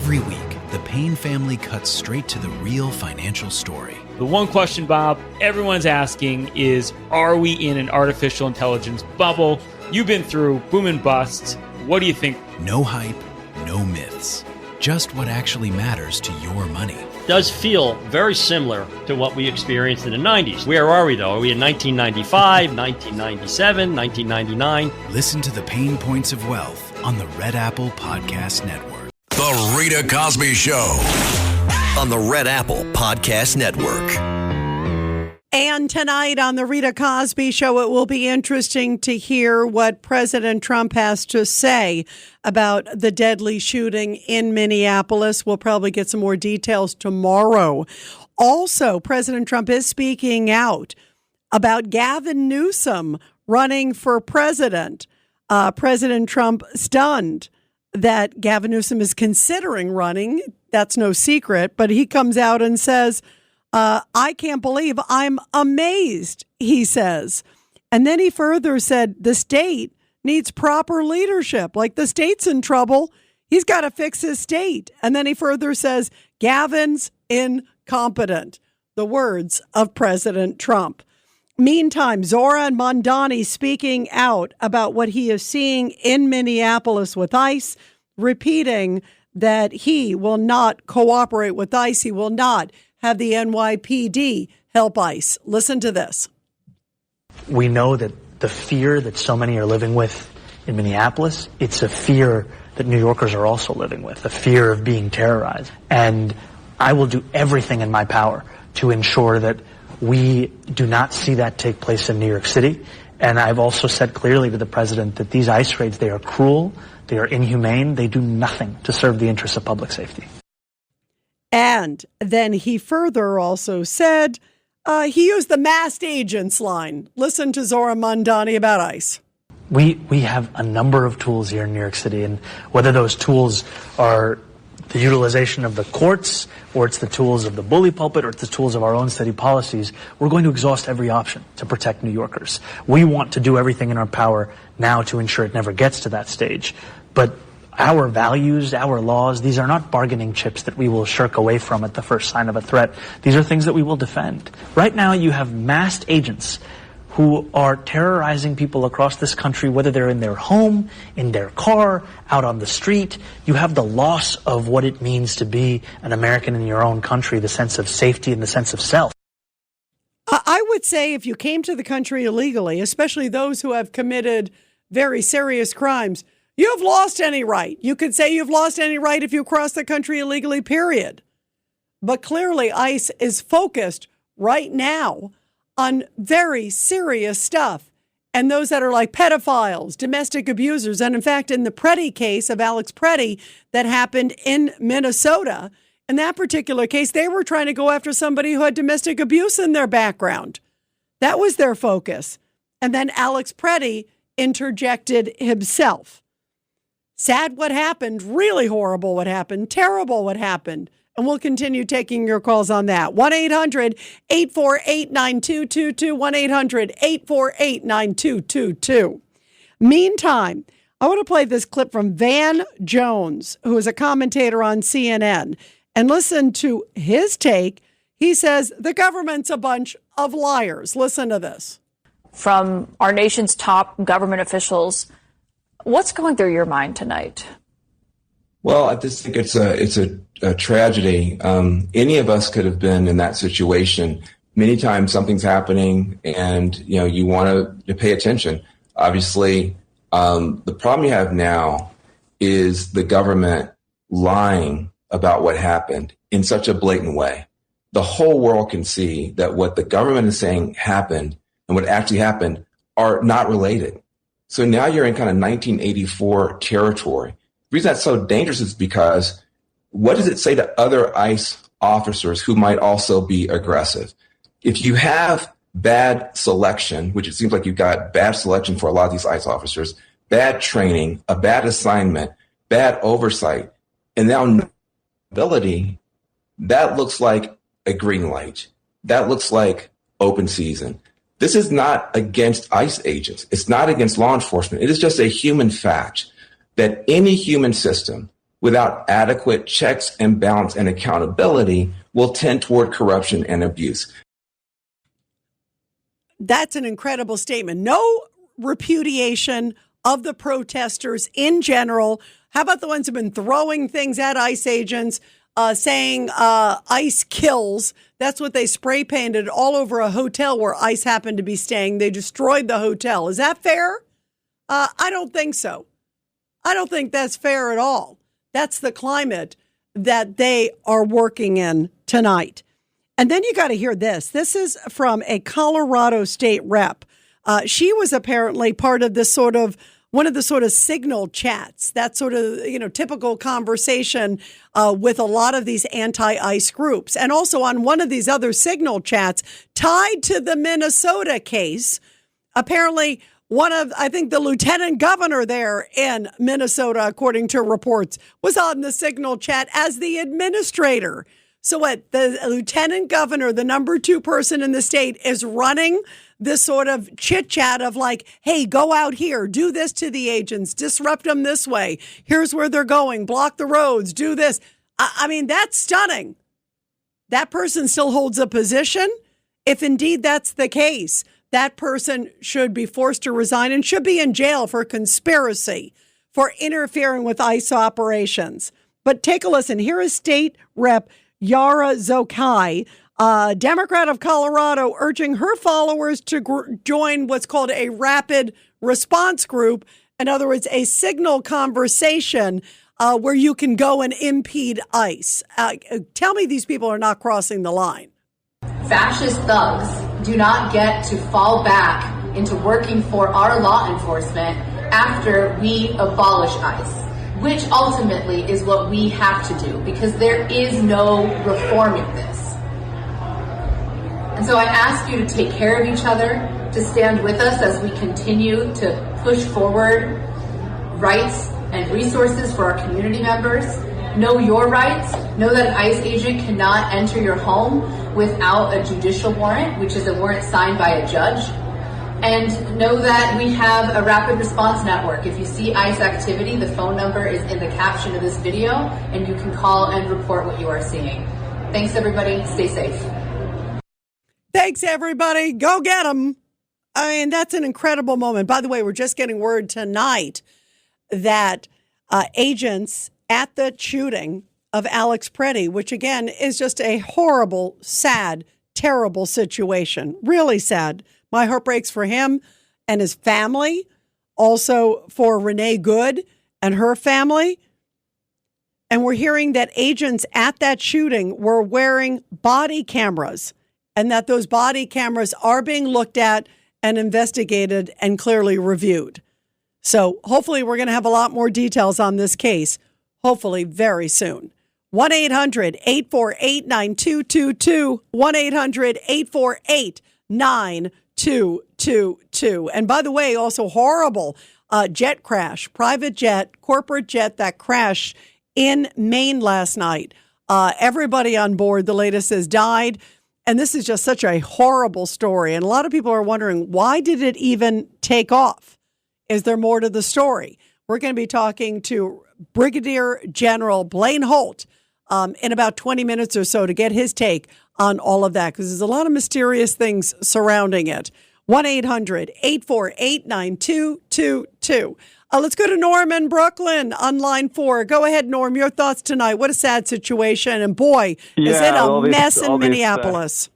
Every week, the Payne family cuts straight to the real financial story. The one question, Bob, everyone's asking is, are we in an artificial intelligence bubble? You've been through boom and busts. What do you think? No hype, no myths. Just what actually matters to your money. Does feel very similar to what we experienced in the 90s. Where are we, though? Are we in 1995, 1997, 1999? Listen to the Pain Points of Wealth on the Red Apple Podcast Network. The Rita Cosby Show on the Red Apple Podcast Network. And tonight on the Rita Cosby Show, it will be interesting to hear what President Trump has to say about the deadly shooting in Minneapolis. We'll probably get some more details tomorrow. Also, President Trump is speaking out about Gavin Newsom running for president. President Trump stunned that Gavin Newsom is considering running. That's no secret, but he comes out and says, I can't believe, I'm amazed, he says. And then he further said the state needs proper leadership. Like the state's in trouble. He's got to fix his state. And then he further says, Gavin's incompetent. The words of President Trump. Meantime, Zohran Mamdani speaking out about what he is seeing in Minneapolis with ICE, repeating that he will not cooperate with ICE. He will not have the NYPD help ICE. Listen to this. We know that the fear that so many are living with in Minneapolis, it's a fear that New Yorkers are also living with, the fear of being terrorized. And I will do everything in my power to ensure that we do not see that take place in New York City. And I've also said clearly to the president that these ICE raids, they are cruel, they are inhumane, they do nothing to serve the interests of public safety. And then he further also said he used the masked agents line. Listen to Zohran Mamdani about ICE. We have a number of tools here in New York City, and whether those tools are the utilization of the courts, or it's the tools of the bully pulpit, or it's the tools of our own city policies, we're going to exhaust every option to protect New Yorkers. We want to do everything in our power now to ensure it never gets to that stage. But our values, our laws, these are not bargaining chips that we will shirk away from at the first sign of a threat. These are things that we will defend. Right now, you have masked agents who are terrorizing people across this country, whether they're in their home, in their car, out on the street. You have the loss of what it means to be an American in your own country, the sense of safety and the sense of self. I would say if you came to the country illegally, especially those who have committed very serious crimes, you have lost any right. You could say you've lost any right if you cross the country illegally, period. But clearly ICE is focused right now on very serious stuff. And those that are like pedophiles, domestic abusers. And in fact, in the Pretti case of Alex Pretti that happened in Minnesota, in that particular case, they were trying to go after somebody who had domestic abuse in their background. That was their focus. And then Alex Pretti interjected himself. Sad what happened, really horrible what happened, terrible what happened. And we'll continue taking your calls on that. 1-800-848-9222, 1-800-848-9222. Meantime, I want to play this clip from Van Jones, who is a commentator on CNN. And listen to his take. He says the government's a bunch of liars. Listen to this. From our nation's top government officials, what's going through your mind tonight? Well, I just think it's a tragedy. Any of us could have been in that situation. Many times something's happening and, you want to pay attention. Obviously, the problem you have now is the government lying about what happened in such a blatant way. The whole world can see that what the government is saying happened and what actually happened are not related. So now you're in kind of 1984 territory. The reason that's so dangerous is because what does it say to other ICE officers who might also be aggressive? If you have bad selection, which it seems like you've got bad selection for a lot of these ICE officers, bad training, a bad assignment, bad oversight, and now ability, that looks like a green light. That looks like open season. This is not against ICE agents. It's not against law enforcement. It is just a human fact that any human system without adequate checks and balance and accountability will tend toward corruption and abuse. That's an incredible statement. No repudiation of the protesters in general. How about the ones who've been throwing things at ICE agents, saying ICE kills? That's what they spray painted all over a hotel where ICE happened to be staying. They destroyed the hotel. Is that fair? I don't think so. I don't think that's fair at all. That's the climate that they are working in tonight. And then you got to hear this. This is from a Colorado state rep. She was apparently part of this one of the signal chats, that typical conversation with a lot of these anti-ICE groups. And also on one of these other signal chats tied to the Minnesota case, apparently I think the lieutenant governor there in Minnesota, according to reports, was on the signal chat as the administrator. So what, the lieutenant governor, the number 2 person in the state, is running this sort of chit chat of like, hey, go out here, do this to the agents, disrupt them this way. Here's where they're going, block the roads, do this. I mean, that's stunning. That person still holds a position. If indeed that's the case, that person should be forced to resign and should be in jail for conspiracy for interfering with ICE operations. But take a listen. Here is State Rep Yara Zokai, Democrat of Colorado, urging her followers to join what's called a rapid response group. In other words, a signal conversation where you can go and impede ICE. Tell me these people are not crossing the line. Fascist thugs do not get to fall back into working for our law enforcement after we abolish ICE, which ultimately is what we have to do, because there is no reforming this. And so I ask you to take care of each other, to stand with us as we continue to push forward rights and resources for our community members. Know your rights. Know that an ICE agent cannot enter your home without a judicial warrant, which is a warrant signed by a judge. And know that we have a rapid response network. If you see ICE activity, the phone number is in the caption of this video, and you can call and report what you are seeing. Thanks, everybody. Stay safe. Thanks, everybody. Go get them. I mean, that's an incredible moment. By the way, we're just getting word tonight that agents at the shooting of Alex Pretti, which again is just a horrible, sad, terrible situation. Really sad. My heart breaks for him and his family. Also for Renee Good and her family. And we're hearing that agents at that shooting were wearing body cameras, and that those body cameras are being looked at and investigated and clearly reviewed. So hopefully we're going to have a lot more details on this case, hopefully very soon. 1-800-848-9222, 1-800-848-9222. And by the way, also horrible jet crash, private jet, corporate jet that crashed in Maine last night. Everybody on board, the latest, has died. And this is just such a horrible story. And a lot of people are wondering, why did it even take off? Is there more to the story? We're going to be talking to Brigadier General Blaine Holt in about 20 minutes or so to get his take on all of that, because there's a lot of mysterious things surrounding it. 1-800-848-9222. Let's go to Norm in Brooklyn on line 4. Go ahead, Norm. Your thoughts tonight. What a sad situation. And boy, is it a mess in Minneapolis.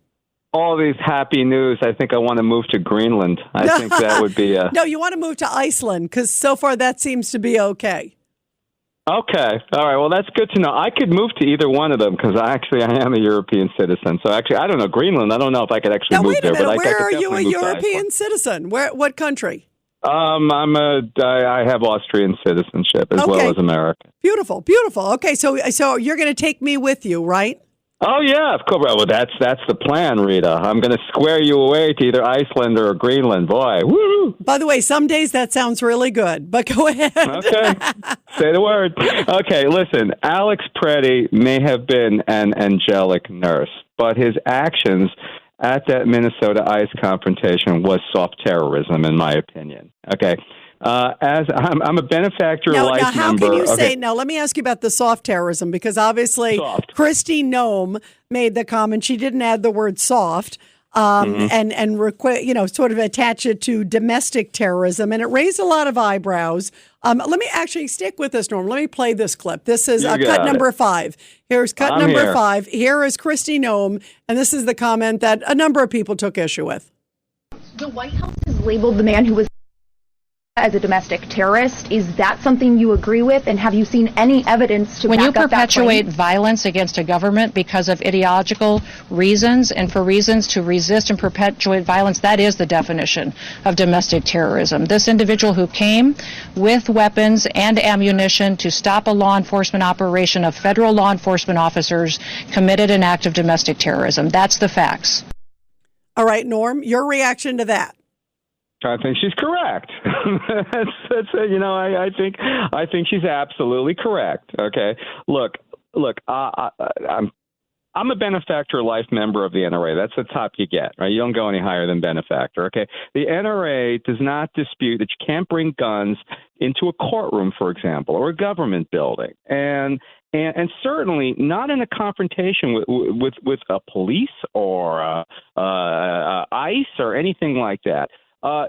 All these happy news. I think I want to move to Greenland. I think that would be No, you want to move to Iceland, because so far that seems to be okay. Okay. All right. Well, that's good to know. I could move to either one of them because I am a European citizen. So actually, I don't know. Greenland, I don't know if I could actually move there. Now, wait a minute. But Where are you a European citizen? What country? I have Austrian citizenship as well as American. Beautiful, beautiful. Okay, so you're going to take me with you, right? Oh yeah, of course. Well, that's the plan, Rita. I'm going to square you away to either Iceland or Greenland. Boy, woo! By the way, some days that sounds really good, but go ahead. Okay, say the word. Okay, listen. Alex Pretti may have been an angelic nurse, but his actions at that Minnesota ICE confrontation was soft terrorism, in my opinion. Okay. As I'm a benefactor now, life now, how member. can you say? Now, let me ask you about the soft terrorism, because obviously Kristi Noem made the comment. She didn't add the word soft. And sort of attach it to domestic terrorism, and it raised a lot of eyebrows. Let me actually stick with this, Norm. Let me play this clip. This is cut number 5. Here's cut number 5. Here is Kristi Noem, and this is the comment that a number of people took issue with. The White House has labeled the man who was as a domestic terrorist. Is that something you agree with? And have you seen any evidence to back up that claim? When you perpetuate violence against a government because of ideological reasons and for reasons to resist and perpetuate violence, that is the definition of domestic terrorism. This individual who came with weapons and ammunition to stop a law enforcement operation of federal law enforcement officers committed an act of domestic terrorism. That's the facts. All right, Norm, your reaction to that? I think she's correct. I think she's absolutely correct. Okay, look. I'm a benefactor life member of the NRA. That's the top you get, right? You don't go any higher than benefactor. Okay, the NRA does not dispute that you can't bring guns into a courtroom, for example, or a government building, and certainly not in a confrontation with a police or ICE or anything like that.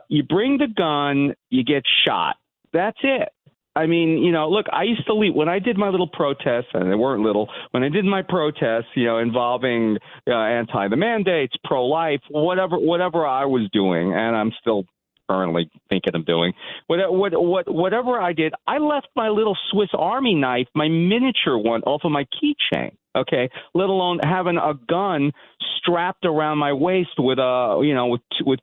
You bring the gun, you get shot. That's it. I mean, look, I used to lead when I did my little protests, and they weren't little. When I did my protests, involving anti the mandates, pro-life, whatever I was doing, and I'm still currently thinking of doing, whatever I did, I left my little Swiss Army knife, my miniature one, off of my keychain. Okay, let alone having a gun strapped around my waist with with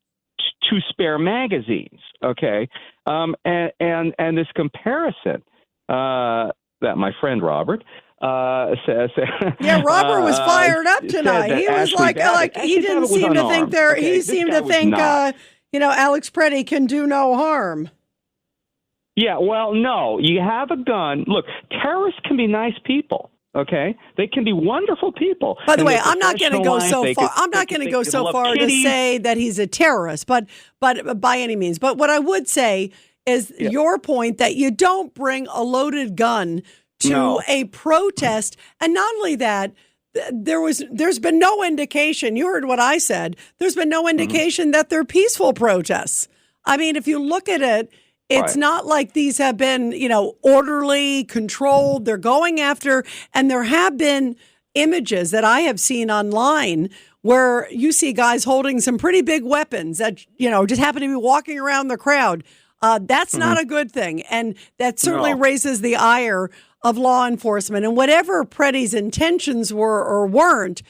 2 spare magazines. Okay, and this comparison that my friend Robert says. Yeah, Robert was fired up tonight. He was like he didn't seem to think there. Okay, he seemed to think Alex Pretti can do no harm. Yeah, well, no, you have a gun. Look, terrorists can be nice people. Okay, they can be wonderful people. By the way, I'm not going to go so far. I'm not going to go so far to say that he's a terrorist, but by any means. But what I would say is your point that you don't bring a loaded gun to a protest, and not only that, there's been no indication. You heard what I said. There's been no indication that they're peaceful protests. I mean, if you look at it. It's not like these have been, orderly, controlled. They're going after, and there have been images that I have seen online where you see guys holding some pretty big weapons that, just happen to be walking around the crowd. That's not a good thing. And that certainly raises the ire of law enforcement. And whatever Pretti's intentions were or weren't,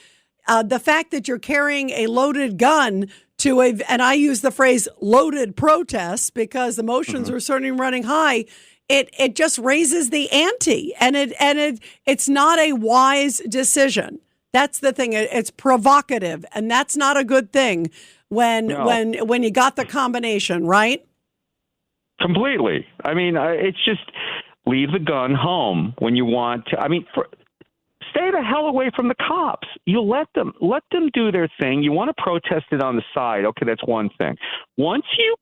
the fact that you're carrying a loaded gun to and I use the phrase loaded protest because emotions are certainly running high. It just raises the ante, and it's not a wise decision. That's the thing. It's provocative, and that's not a good thing when you got the combination, right? Completely. I mean, it's just leave the gun home when you want to. I mean, stay the hell away from the cops. You let them do their thing. You want to protest it on the side. Okay, that's one thing. Once you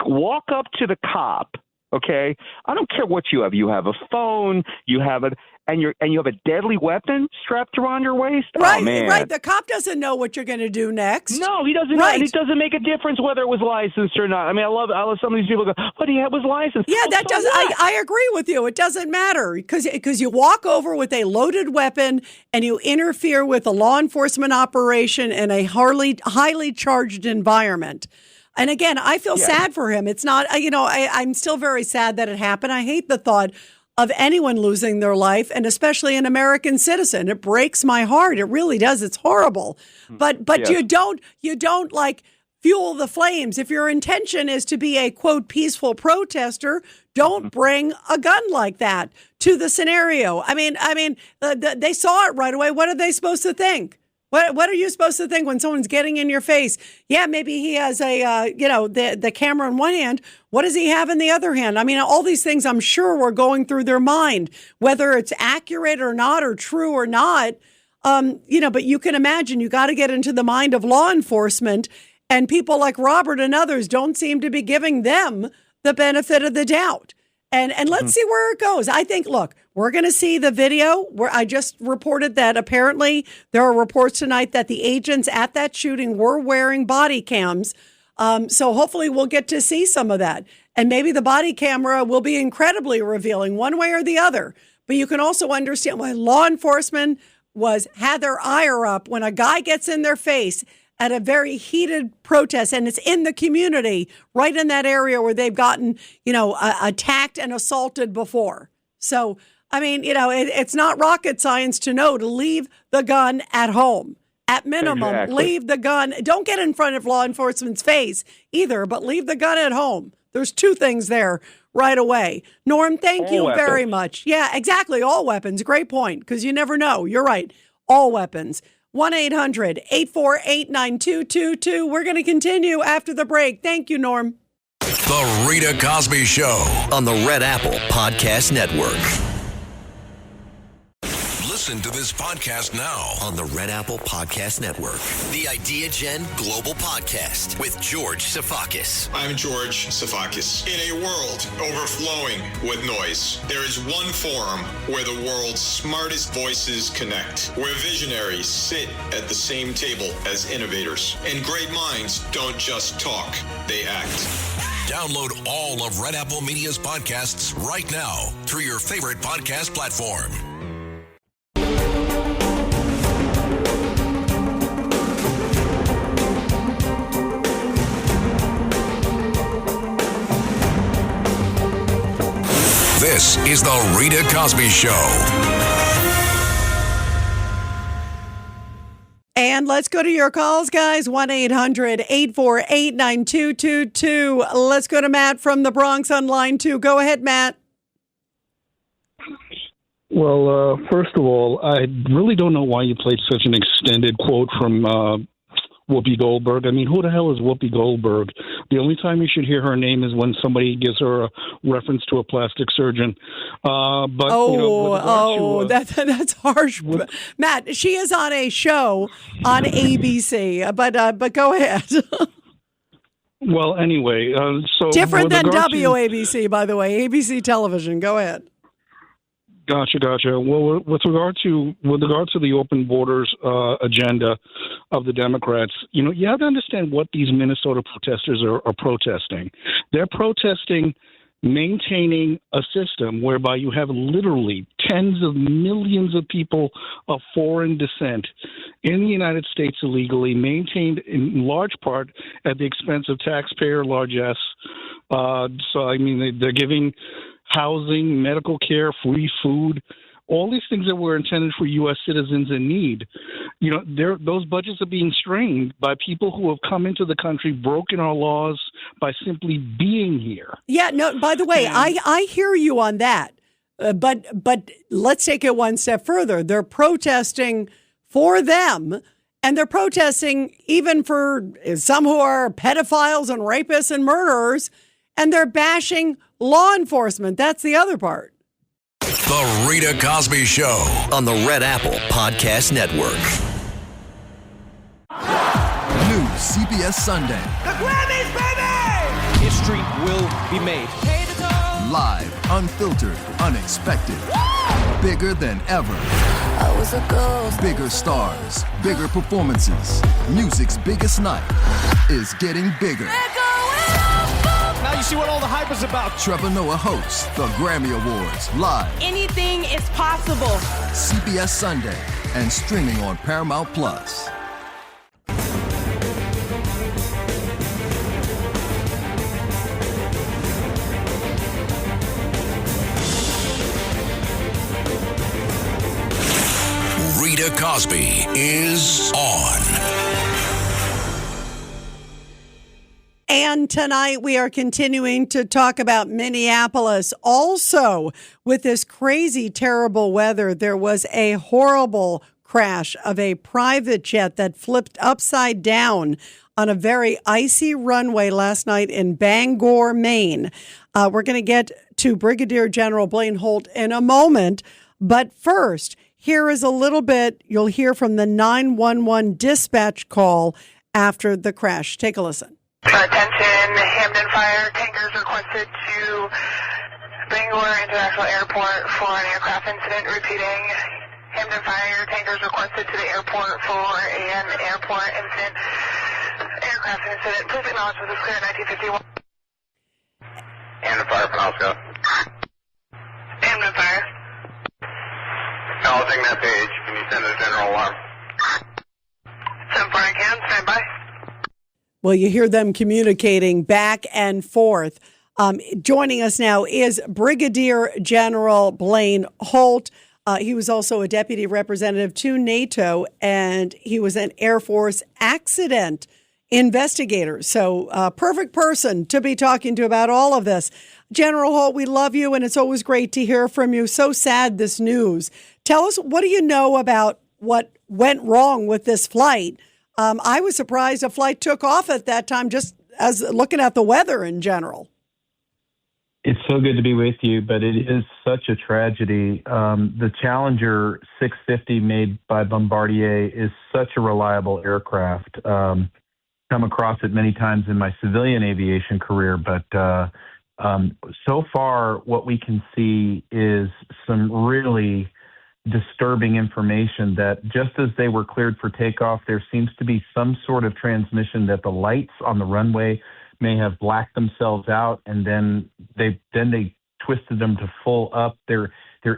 walk up to the cop, okay, I don't care what you have. You have a phone, you have and you have a deadly weapon strapped around your waist. Right, oh, man. Right. The cop doesn't know what you're going to do next. No, he doesn't know. And it doesn't make a difference whether it was licensed or not. I mean, I love some of these people go, but he was licensed. Yeah, that doesn't. I agree with you. It doesn't matter because you walk over with a loaded weapon and you interfere with a law enforcement operation in a highly charged environment. And again, I feel sad for him. It's not, I'm still very sad that it happened. I hate the thought of anyone losing their life, and especially an American citizen. It breaks my heart. It really does. It's horrible. But you don't like fuel the flames. If your intention is to be a quote peaceful protester, don't bring a gun like that to the scenario. I mean, they saw it right away. What are they supposed to think? What are you supposed to think when someone's getting in your face? Yeah, maybe he has the camera in one hand. What does he have in the other hand? I mean, all these things I'm sure were going through their mind, whether it's accurate or not or true or not. But you can imagine you got to get into the mind of law enforcement, and people like Robert and others don't seem to be giving them the benefit of the doubt. And let's see where it goes. I think, look, we're going to see the video where I just reported that apparently there are reports tonight that the agents at that shooting were wearing body cams. So hopefully we'll get to see some of that. And maybe the body camera will be incredibly revealing one way or the other. But you can also understand why law enforcement had their ire up when a guy gets in their face at a very heated protest, and it's in the community, right in that area where they've gotten, attacked and assaulted before. So, I mean, it's not rocket science to know to leave the gun at home. At minimum, leave the gun. Don't get in front of law enforcement's face either, but leave the gun at home. There's two things there right away. Norm, thank you very much. Yeah, exactly. All weapons. Great point, because you never know. You're right. All weapons. 1-800-848-9222. We're going to continue after the break. Thank you, Norm. The Rita Cosby Show on the Red Apple Podcast Network. Listen to this podcast now on the Red Apple Podcast Network. The Idea Gen Global Podcast with George Sifakis. I'm George Sifakis. In a world overflowing with noise, there is one forum where the world's smartest voices connect, where visionaries sit at the same table as innovators, and great minds don't just talk, they act. Download all of Red Apple Media's podcasts right now through your favorite podcast platform. This is the Rita Cosby Show. And let's go to your calls, guys. 1-800-848-9222. Let's go to Matt from the Bronx on line 2. Go ahead, Matt. Well, first of all, I really don't know why you played such an extended quote from Whoopi Goldberg. I mean, who the hell is Whoopi Goldberg? The only time you should hear her name is when somebody gives her a reference to a plastic surgeon. That's harsh. Matt, she is on a show on ABC, but go ahead. Well, anyway, so different than WABC, by the way, ABC television. Go ahead. Gotcha. Well, with regard to the open borders agenda of the Democrats, you have to understand what these Minnesota protesters are protesting. They're protesting maintaining a system whereby you have literally tens of millions of people of foreign descent in the United States illegally, maintained in large part at the expense of taxpayer largesse. So, I mean, they're giving housing, medical care, free food, all these things that were intended for U.S. citizens in need. Those budgets are being strained by people who have come into the country, broken our laws by simply being here. Yeah, no, by the way, I hear you on that. But let's take it one step further. They're protesting for them, and they're protesting even for some who are pedophiles and rapists and murderers, and they're bashing law enforcement. That's the other part. The Rita Cosby Show on the Red Apple Podcast Network. New CBS Sunday. The Grammys, baby! History will be made. Live, unfiltered, unexpected. Woo! Bigger than ever. I was a ghost. Bigger stars, bigger performances. Music's biggest night is getting bigger. Now you see what all the hype is about. Trevor Noah hosts the Grammy Awards live. Anything is possible. CBS Sunday and streaming on Paramount Plus. Rita Cosby is on. And tonight we are continuing to talk about Minneapolis. Also, with this crazy, terrible weather, there was a horrible crash of a private jet that flipped upside down on a very icy runway last night in Bangor, Maine. We're going to get to Brigadier General Blaine Holt in a moment. But first, here is a little bit you'll hear from the 911 dispatch call after the crash. Take a listen. Attention, Hamden Fire, tankers request requested to Bangor International Airport for an aircraft incident, repeating Hamden Fire Tankers requested to the airport for an airport incident, aircraft incident. Please acknowledge this is clear 1951. Hamden Fire, Penobscot. Hamden Fire. Acknowledging that page. Can you send a general alarm? 7-4 I can. Stand by. Well, you hear them communicating back and forth. Joining us now is Brigadier General Blaine Holt. He was also a deputy representative to NATO, and he was an Air Force accident investigator. So perfect person to be talking to about all of this. General Holt, we love you, and it's always great to hear from you. So sad, this news. Tell us, what do you know about what went wrong with this flight? I was surprised a flight took off at that time, just as looking at the weather in general. It's so good to be with you, but it is such a tragedy. The Challenger 650 made by Bombardier is such a reliable aircraft. Come across it many times in my civilian aviation career, but so far what we can see is some really disturbing information that just as they were cleared for takeoff, there seems to be some sort of transmission that the lights on the runway may have blacked themselves out, and then they twisted them to full up. There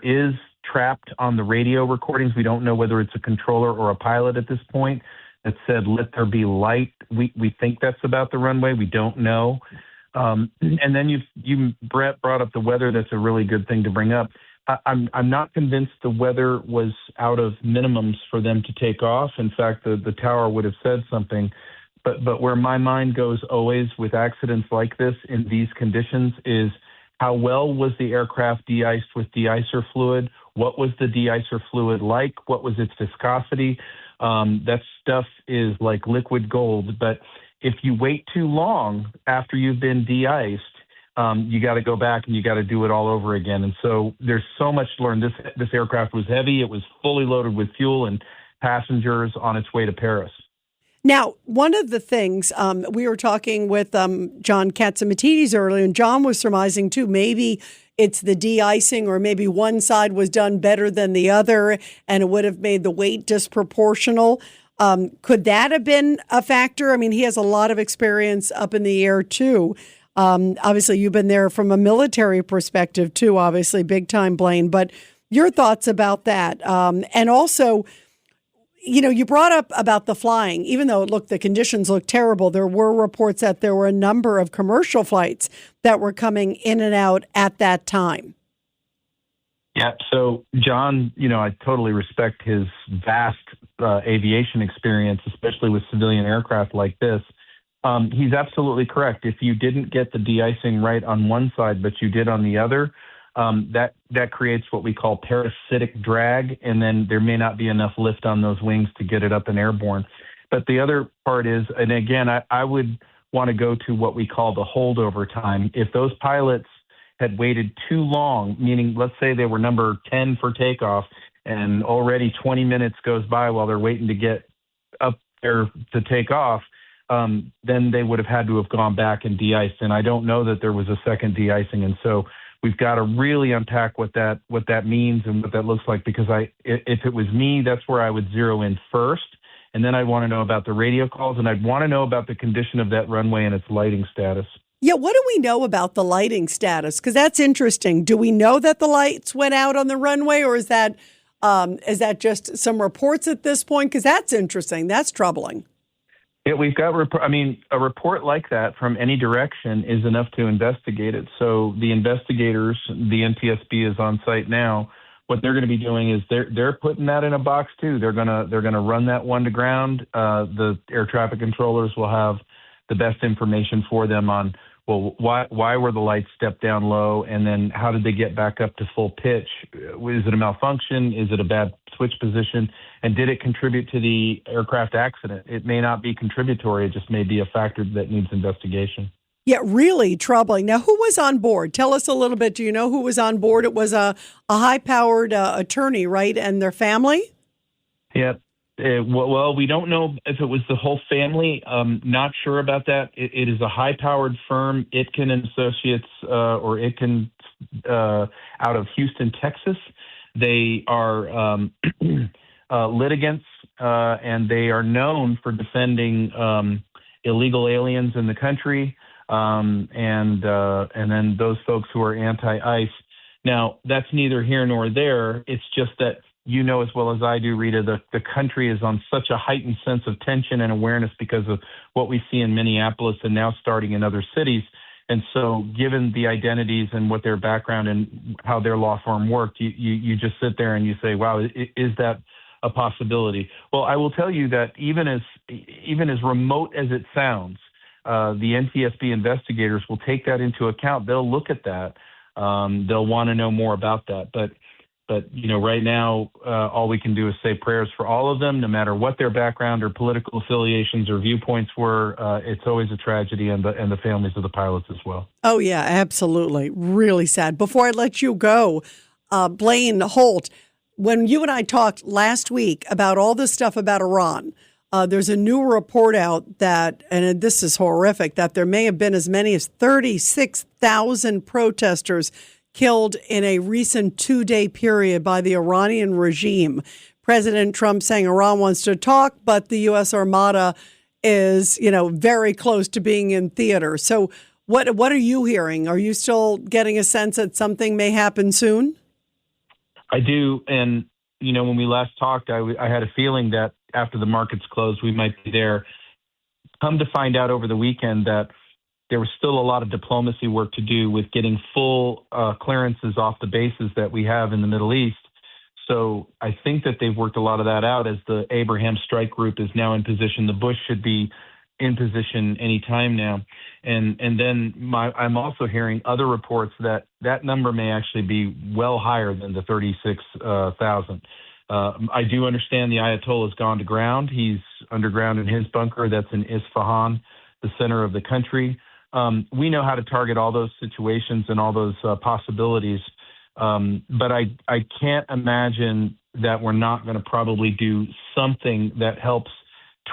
is trapped on the radio recordings. We don't know whether it's a controller or a pilot at this point that said, "Let there be light." We think that's about the runway. We don't know. And then Brett brought up the weather. That's a really good thing to bring up. I'm not convinced the weather was out of minimums for them to take off. In fact, the tower would have said something. But where my mind goes always with accidents like this in these conditions is how well was the aircraft de-iced with de-icer fluid? What was the de-icer fluid like? What was its viscosity? That stuff is like liquid gold. But if you wait too long after you've been de-iced, you got to go back and you got to do it all over again. And so there's so much to learn. This aircraft was heavy. It was fully loaded with fuel and passengers on its way to Paris. Now, one of the things we were talking with John Katsimatidis earlier, and John was surmising too, maybe it's the de-icing, or maybe one side was done better than the other and it would have made the weight disproportional. Could that have been a factor? I mean, he has a lot of experience up in the air too. Obviously, you've been there from a military perspective too, obviously, big time, Blaine. But your thoughts about that? And also, you brought up about the flying. Even though, the conditions look terrible, there were reports that there were a number of commercial flights that were coming in and out at that time. Yeah. So, John, I totally respect his vast aviation experience, especially with civilian aircraft like this. He's absolutely correct. If you didn't get the de-icing right on one side, but you did on the other, that creates what we call parasitic drag, and then there may not be enough lift on those wings to get it up and airborne. But the other part is, and again, I would want to go to what we call the holdover time. If those pilots had waited too long, meaning let's say they were number 10 for takeoff and already 20 minutes goes by while they're waiting to get up there to take off, then they would have had to have gone back and de-iced. And I don't know that there was a second de-icing. And so we've got to really unpack what that means and what that looks like, because if it was me, that's where I would zero in first. And then I'd want to know about the radio calls, and I'd want to know about the condition of that runway and its lighting status. Yeah, what do we know about the lighting status? Because that's interesting. Do we know that the lights went out on the runway, or is that just some reports at this point? Because that's interesting. That's troubling. Yeah, we've got a report like that from any direction is enough to investigate it. So the investigators, the NTSB is on site now. What they're going to be doing is they're putting that in a box too. They're gonna run that one to ground. The air traffic controllers will have the best information for them on, well, why were the lights stepped down low, and then how did they get back up to full pitch? Is it a malfunction? Is it a bad switch position? And did it contribute to the aircraft accident? It may not be contributory. It just may be a factor that needs investigation. Yeah, really troubling. Now, who was on board? Tell us a little bit. Do you know who was on board? It was a high-powered attorney, right, and their family? Yeah. Well, we don't know if it was the whole family. Not sure about that. It is a high-powered firm, Itkin and Associates, or Itkin, out of Houston, Texas. They are litigants, and they are known for defending illegal aliens in the country, and then those folks who are anti-ICE. Now, that's neither here nor there. It's just that, you know as well as I do, Rita, the country is on such a heightened sense of tension and awareness because of what we see in Minneapolis and now starting in other cities. And so given the identities and what their background and how their law firm worked, you just sit there and you say, wow, is that a possibility? Well, I will tell you that even as remote as it sounds, the NTSB investigators will take that into account. They'll look at that. They'll want to know more about that. But right now, all we can do is say prayers for all of them, no matter what their background or political affiliations or viewpoints were. It's always a tragedy, and the families of the pilots as well. Oh, yeah, absolutely. Really sad. Before I let you go, Blaine Holt, when you and I talked last week about all this stuff about Iran, there's a new report out that, and this is horrific, that there may have been as many as 36,000 protesters killed in a recent 2-day period by the Iranian regime. President Trump saying Iran wants to talk, but the U.S. Armada is, very close to being in theater. So what are you hearing? Are you still getting a sense that something may happen soon? I do. And, when we last talked, I had a feeling that after the markets closed, we might be there. Come to find out over the weekend that there was still a lot of diplomacy work to do with getting full clearances off the bases that we have in the Middle East. So I think that they've worked a lot of that out as the Abraham Strike Group is now in position. The Bush should be in position any time now. And then I'm also hearing other reports that number may actually be well higher than the 36,000. I do understand the Ayatollah has gone to ground. He's underground in his bunker that's in Isfahan, the center of the country. We know how to target all those situations and all those possibilities. But I can't imagine that we're not going to probably do something that helps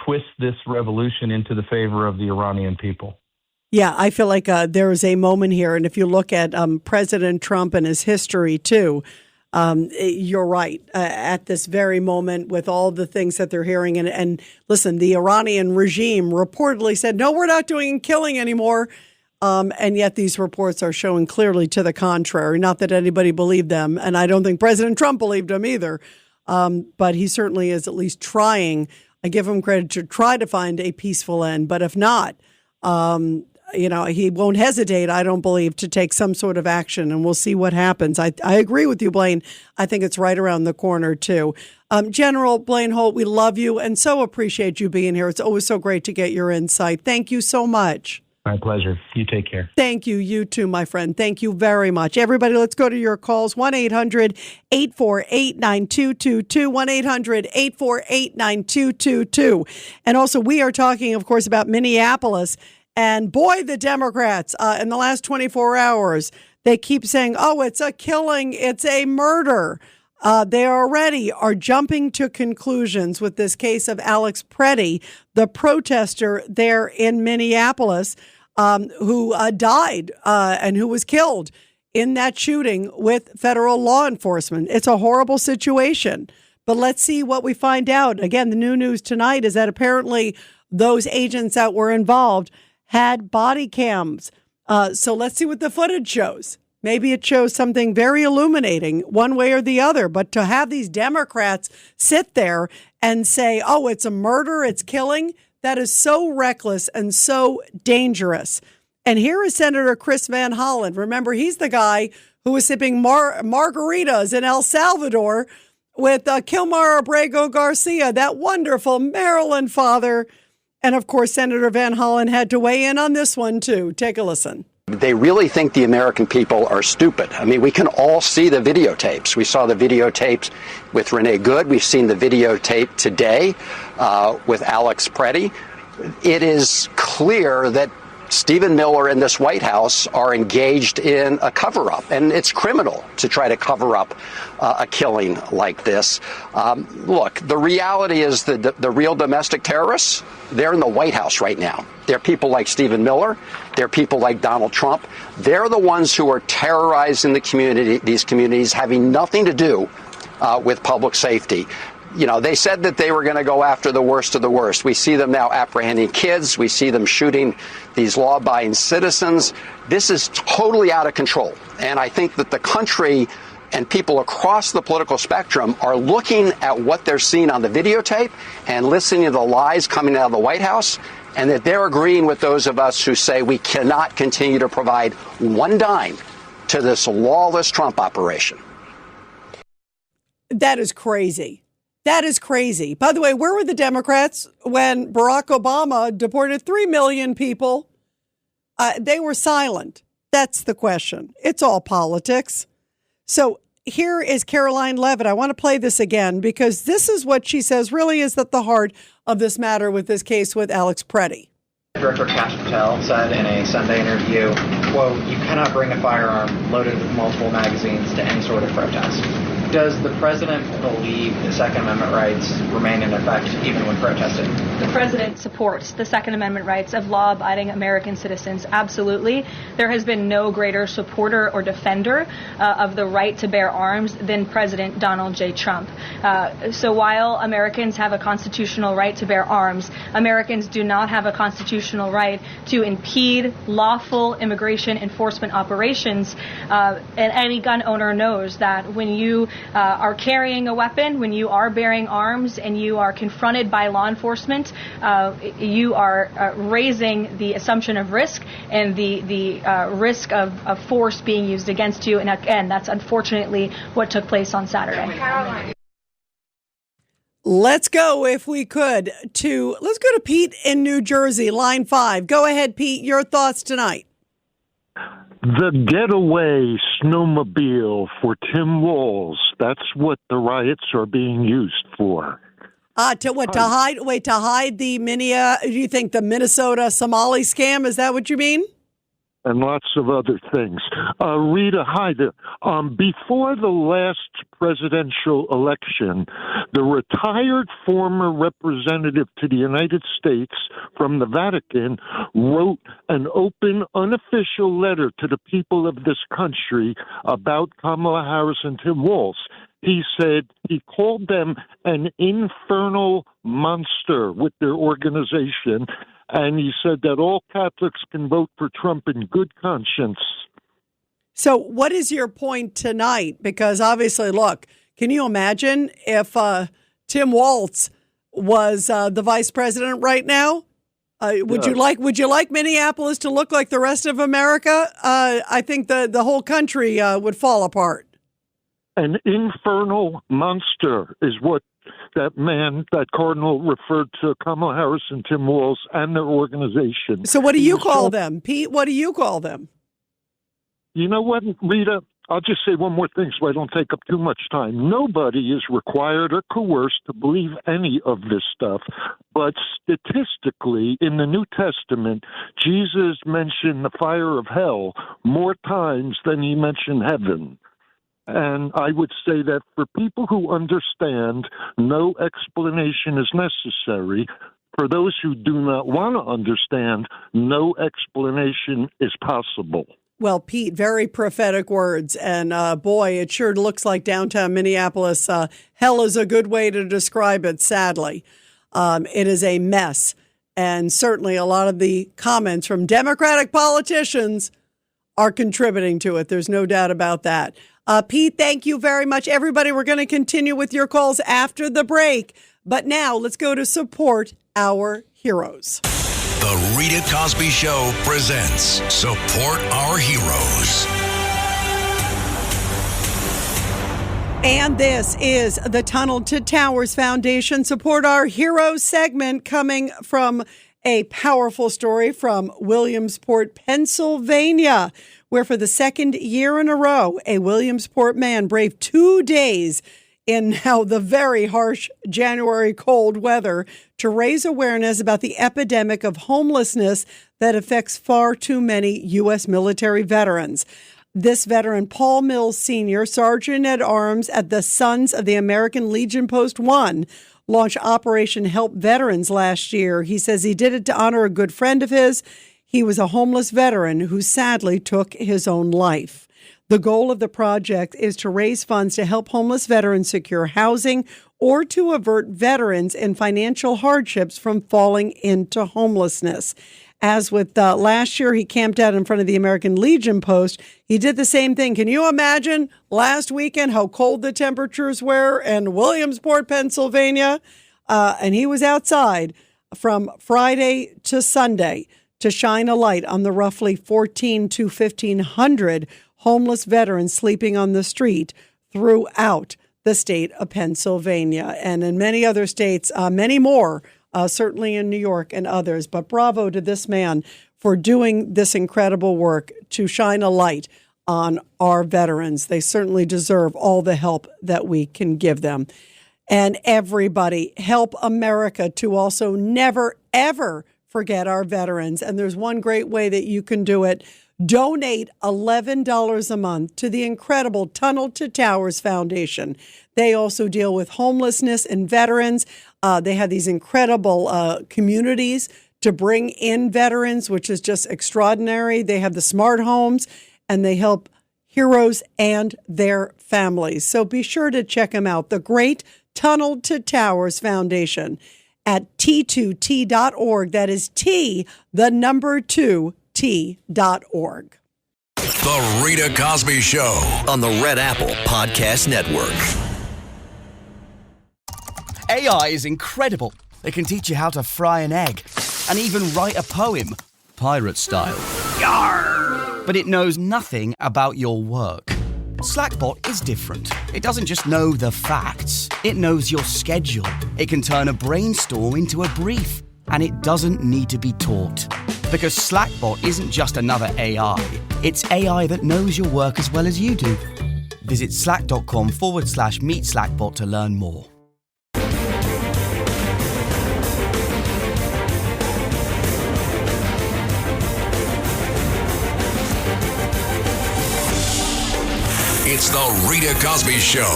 twist this revolution into the favor of the Iranian people. Yeah, I feel like there is a moment here. And if you look at President Trump and his history, too, you're right. At this very moment, with all the things that they're hearing, and listen, the Iranian regime reportedly said, no, we're not doing killing anymore. And yet these reports are showing clearly to the contrary. Not that anybody believed them. And I don't think President Trump believed them either. But he certainly is at least trying. I give him credit to try to find a peaceful end. But if not, he won't hesitate, I don't believe, to take some sort of action, and we'll see what happens. I agree with you, Blaine. I think it's right around the corner, too. General Blaine Holt, we love you and so appreciate you being here. It's always so great to get your insight. Thank you so much. My pleasure. You take care. Thank you. You too, my friend. Thank you very much. Everybody, let's go to your calls. 1-800-848-9222, 1-800-848-9222. And also, we are talking, of course, about Minneapolis. And boy, the Democrats in the last 24 hours, they keep saying, oh, it's a killing, it's a murder. They already are jumping to conclusions with this case of Alex Pretti, the protester there in Minneapolis, who died and who was killed in that shooting with federal law enforcement. It's a horrible situation. But let's see what we find out. Again, the new news tonight is that apparently those agents that were involved had body cams. So let's see what the footage shows. Maybe it shows something very illuminating one way or the other. But to have these Democrats sit there and say, oh, it's a murder, it's killing, that is so reckless and so dangerous. And here is Senator Chris Van Hollen. Remember, he's the guy who was sipping margaritas in El Salvador with Kilmar Abrego Garcia, that wonderful Maryland father. And, of course, Senator Van Hollen had to weigh in on this one, too. Take a listen. They really think the American people are stupid. I mean, we can all see the videotapes. We saw the videotapes with Renee Good. We've seen the videotape today with Alex Pretti. It is clear that Stephen Miller and this White House are engaged in a cover-up, and it's criminal to try to cover up a killing like this. Look, the reality is that the real domestic terrorists, they're in the White House right now. They're people like Stephen Miller. They're people like Donald Trump. They're the ones who are terrorizing these communities, having nothing to do with public safety. You know, they said that they were going to go after the worst of the worst. We see them now apprehending kids. We see them shooting these law-abiding citizens. This is totally out of control. And I think that the country and people across the political spectrum are looking at what they're seeing on the videotape and listening to the lies coming out of the White House, and that they're agreeing with those of us who say we cannot continue to provide one dime to this lawless Trump operation. That is crazy. That is crazy. By the way, where were the Democrats when Barack Obama deported 3 million people? They were silent. That's the question. It's all politics. So here is Caroline Levitt. I want to play this again because this is what she says really is at the heart of this matter with this case with Alex Pretti. Director Kash Patel said in a Sunday interview, quote, "You cannot bring a firearm loaded with multiple magazines to any sort of protest." Does the president believe the Second Amendment rights remain in effect even when protesting? The president supports the Second Amendment rights of law-abiding American citizens. Absolutely. There has been no greater supporter or defender of the right to bear arms than President Donald J. Trump. So while Americans have a constitutional right to bear arms, Americans do not have a constitutional right to impede lawful immigration enforcement operations. And any gun owner knows that when you are carrying a weapon, when you are bearing arms and you are confronted by law enforcement, you are raising the assumption of risk and the risk of force being used against you. And again, that's unfortunately what took place on Saturday. Let's go, if we could, let's go to Pete in New Jersey, line 5. Go ahead, Pete. Your thoughts tonight. The getaway snowmobile for Tim Walz. That's what the riots are being used for. To hide the do you think the Minnesota Somali scam? Is that what you mean? And lots of other things. Rita, hi there. Before the last presidential election, the retired former representative to the United States from the Vatican wrote an open, unofficial letter to the people of this country about Kamala Harris and Tim Walz. He said he called them an infernal monster with their organization, and he said that all Catholics can vote for Trump in good conscience. So what is your point tonight? Because obviously, look, can you imagine if Tim Walz was the vice president right now? Would you like Minneapolis to look like the rest of America? I think the whole country would fall apart. An infernal monster is what that cardinal referred to Kamala Harris and Tim Walz and their organization. So what do you call them, Pete? What do you call them? You know what, Rita? I'll just say one more thing so I don't take up too much time. Nobody is required or coerced to believe any of this stuff. But statistically, in the New Testament, Jesus mentioned the fire of hell more times than he mentioned heaven. And I would say that for people who understand, no explanation is necessary. For those who do not want to understand, no explanation is possible. Well, Pete, very prophetic words. And boy, it sure looks like downtown Minneapolis. Hell is a good way to describe it, sadly. It is a mess. And certainly a lot of the comments from Democratic politicians are contributing to it. There's no doubt about that. Pete, thank you very much. Everybody, we're going to continue with your calls after the break. But now let's go to support our heroes. The Rita Cosby Show presents Support Our Heroes. And this is the Tunnel to Towers Foundation Support Our Heroes segment, coming from a powerful story from Williamsport, Pennsylvania, where for the second year in a row, a Williamsport man braved 2 days in now the very harsh January cold weather to raise awareness about the epidemic of homelessness that affects far too many U.S. military veterans. This veteran, Paul Mills Sr., Sergeant at Arms at the Sons of the American Legion Post 1, launched Operation Help Veterans last year. He says he did it to honor a good friend of his. He was a homeless veteran who sadly took his own life. The goal of the project is to raise funds to help homeless veterans secure housing or to avert veterans in financial hardships from falling into homelessness. As with last year, he camped out in front of the American Legion Post. He did the same thing. Can you imagine last weekend how cold the temperatures were in Williamsport, Pennsylvania? And he was outside from Friday to Sunday to shine a light on the roughly 1,400 to 1,500 homeless veterans sleeping on the street throughout the state of Pennsylvania and in many other states, many more, certainly in New York and others. But bravo to this man for doing this incredible work to shine a light on our veterans. They certainly deserve all the help that we can give them. And everybody, help America to also never, ever forget our veterans. And there's one great way that you can do it. Donate $11 a month to the incredible Tunnel to Towers Foundation. They also deal with homelessness and veterans. They have these incredible communities to bring in veterans, which is just extraordinary. They have the smart homes, and they help heroes and their families. So be sure to check them out. The Great Tunnel to Towers Foundation at T2T.org. That is T, the number 2, T.org. The Rita Cosby Show on the Red Apple Podcast Network. AI is incredible. It can teach you how to fry an egg and even write a poem, pirate style. Yarr! But it knows nothing about your work. Slackbot is different. It doesn't just know the facts. It knows your schedule. It can turn a brainstorm into a brief. And it doesn't need to be taught. Because Slackbot isn't just another AI. It's AI that knows your work as well as you do. Visit slack.com/meet Slackbot to learn more. It's the Rita Cosby Show.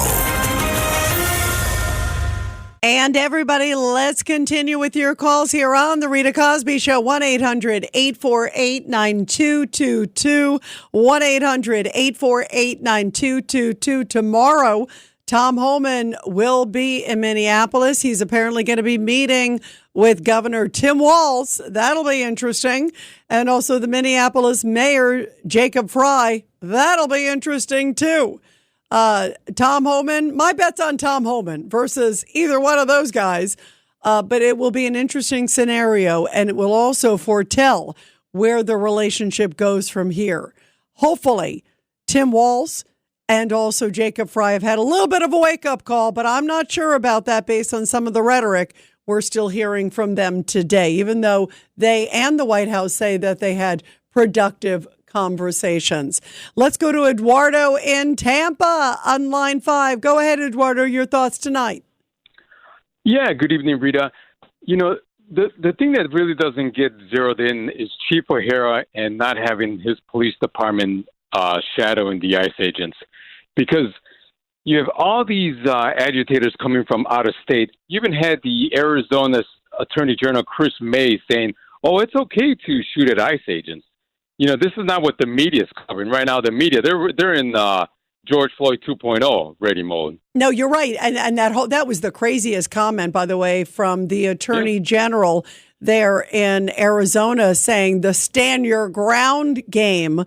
And everybody, let's continue with your calls here on the Rita Cosby Show. 1-800-848-9222. 1-800-848-9222. Tomorrow, Tom Homan will be in Minneapolis. He's apparently going to be meeting with Governor Tim Walz. That'll be interesting. And also the Minneapolis Mayor, Jacob Frey. That'll be interesting, too. Tom Homan, my bet's on Tom Homan versus either one of those guys. But it will be an interesting scenario, and it will also foretell where the relationship goes from here. Hopefully, Tim Walz and also Jacob Frey have had a little bit of a wake-up call, but I'm not sure about that based on some of the rhetoric we're still hearing from them today, even though they and the White House say that they had productive conversations. Let's go to Eduardo in Tampa on line 5. Go ahead, Eduardo, your thoughts tonight. Yeah, good evening, Rita. You know, the thing that really doesn't get zeroed in is Chief O'Hara and not having his police department shadowing the ICE agents. Because you have all these agitators coming from out of state. You even had the Arizona Attorney General Chris May saying, oh, it's okay to shoot at ICE agents. You know, this is not what the media is covering right now. The media, they're in George Floyd 2.0 ready mode. No, you're right, and that was the craziest comment, by the way, from the Attorney General there in Arizona, saying the stand your ground game,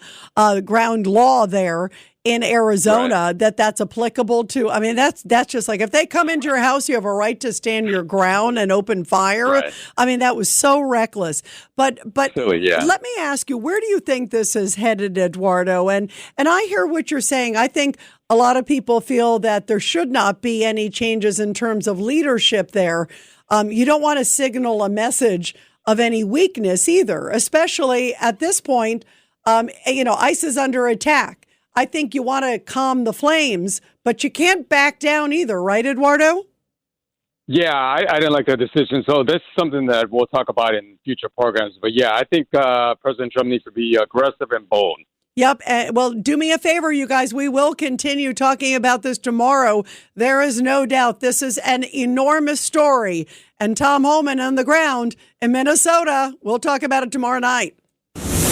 ground law there in Arizona, right, that's applicable to. I mean, that's just like if they come into your house, you have a right to stand your ground and open fire. Right. I mean, that was so reckless. But silly, yeah. Let me ask you, where do you think this is headed, Eduardo? And I hear what you're saying. I think a lot of people feel that there should not be any changes in terms of leadership there. You don't want to signal a message of any weakness either, especially at this point. ICE is under attack. I think you want to calm the flames, but you can't back down either, right, Eduardo? Yeah, I didn't like that decision. So this is something that we'll talk about in future programs. But yeah, I think President Trump needs to be aggressive and bold. Yep. Well, do me a favor, you guys. We will continue talking about this tomorrow. There is no doubt this is an enormous story. And Tom Holman on the ground in Minnesota. We'll talk about it tomorrow night.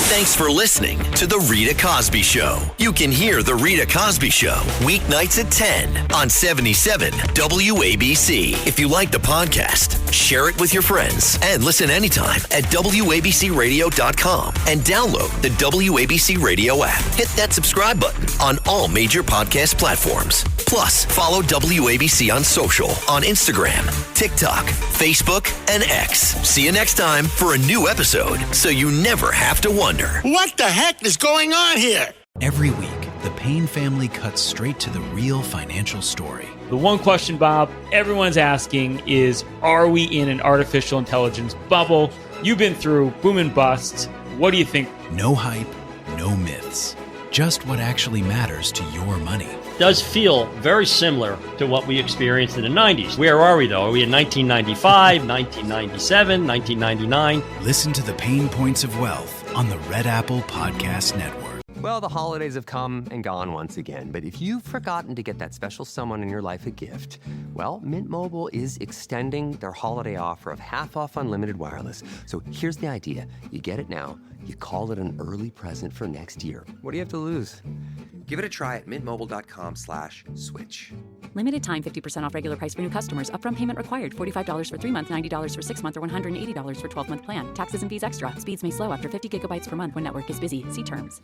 Thanks for listening to The Rita Cosby Show. You can hear The Rita Cosby Show weeknights at 10 on 77 WABC. If you like the podcast, share it with your friends and listen anytime at WABCRadio.com and download the WABC Radio app. Hit that subscribe button on all major podcast platforms. Plus, follow WABC on social on Instagram, TikTok, Facebook, and X. See you next time for a new episode so you never have to wonder. What the heck is going on here? Every week, the Payne family cuts straight to the real financial story. The one question, Bob, everyone's asking is, are we in an artificial intelligence bubble? You've been through boom and bust. What do you think? No hype, no myths. Just what actually matters to your money. Does feel very similar to what we experienced in the 90s. Where are we, though? Are we in 1995, 1997, 1999? Listen to The Pain Points of Wealth on the Red Apple Podcast Network. Well, the holidays have come and gone once again, but if you've forgotten to get that special someone in your life a gift, well, Mint Mobile is extending their holiday offer of half off unlimited wireless. So here's the idea. You get it now. You call it an early present for next year. What do you have to lose? Give it a try at mintmobile.com/switch. Limited time, 50% off regular price for new customers. Upfront payment required. $45 for 3 months, $90 for 6 months, or $180 for 12-month plan. Taxes and fees extra. Speeds may slow after 50 gigabytes per month when network is busy. See terms.